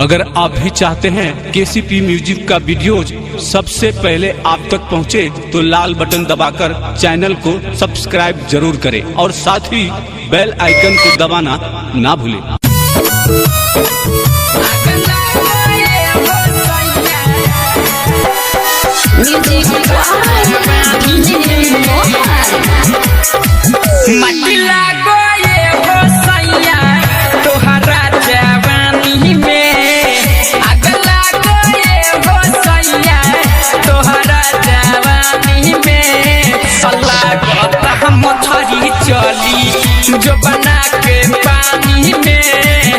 अगर आप भी चाहते हैं केसीपी म्यूजिक का वीडियोज सबसे पहले आप तक पहुंचे तो लाल बटन दबाकर चैनल को सब्सक्राइब जरूर करें और साथ ही बेल आइकन को दबाना ना भूलें। चली जो बना के पानी में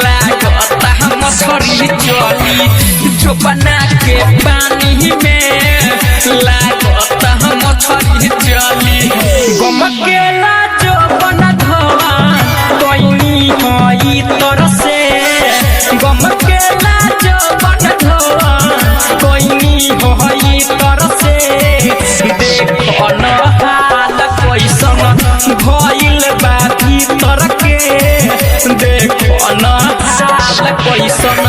लागता हम मछली चली जो बना के पानी में लागता हम मछली चली गमकेला जो बना धवा कोई होई तर से गमकेला जो बना धवा कोई होई तर से देखो न हाल कैसन भइल बा भीतर के देखो न हाल कैसन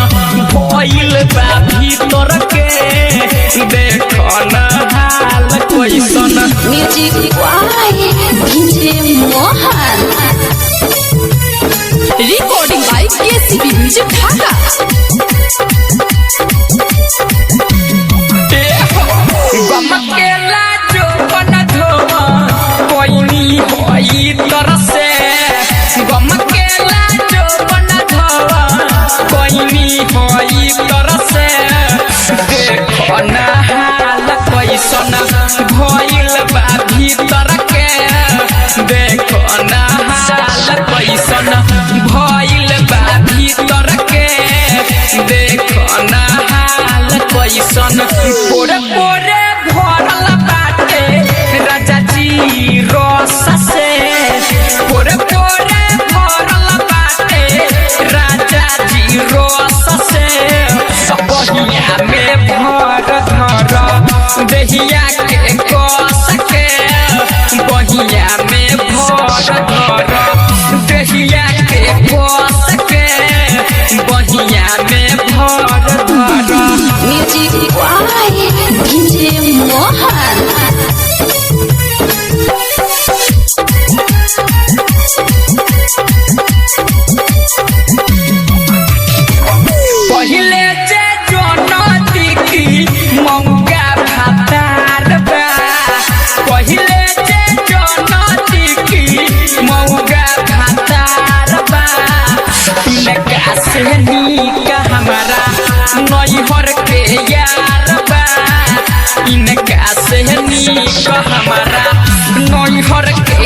भइल बा भीतर के देखो न हाल कैसन। Music by DJ Mohan recording by KCP music Dhaka. गमकेला जो बना धोवा कोई होई तर से गमकेला जो बना धोवा कोई होई तर से देखो न हाल कैसन भइल बा भीतर के देखो न हाल कैसन भइल बा भीतर के देखो न हाल कैसन पोरे पोरे भरल बाटे राजा जी रस से पोरे पोरे भरल बाटे राजा जी रस से बहिया में भर धर देहिया के कस के बहिया में भर धर देहिया के कस के बहिया में भर धर। म्यूजिक वाई डीजे मोहन पहिले जे जोनती की मौका भातार बा पहिले जे जोनती की मौका भातार बा इनका से नीक हमारा नैहर के यार बा इनका से नीक हमारा नैहर के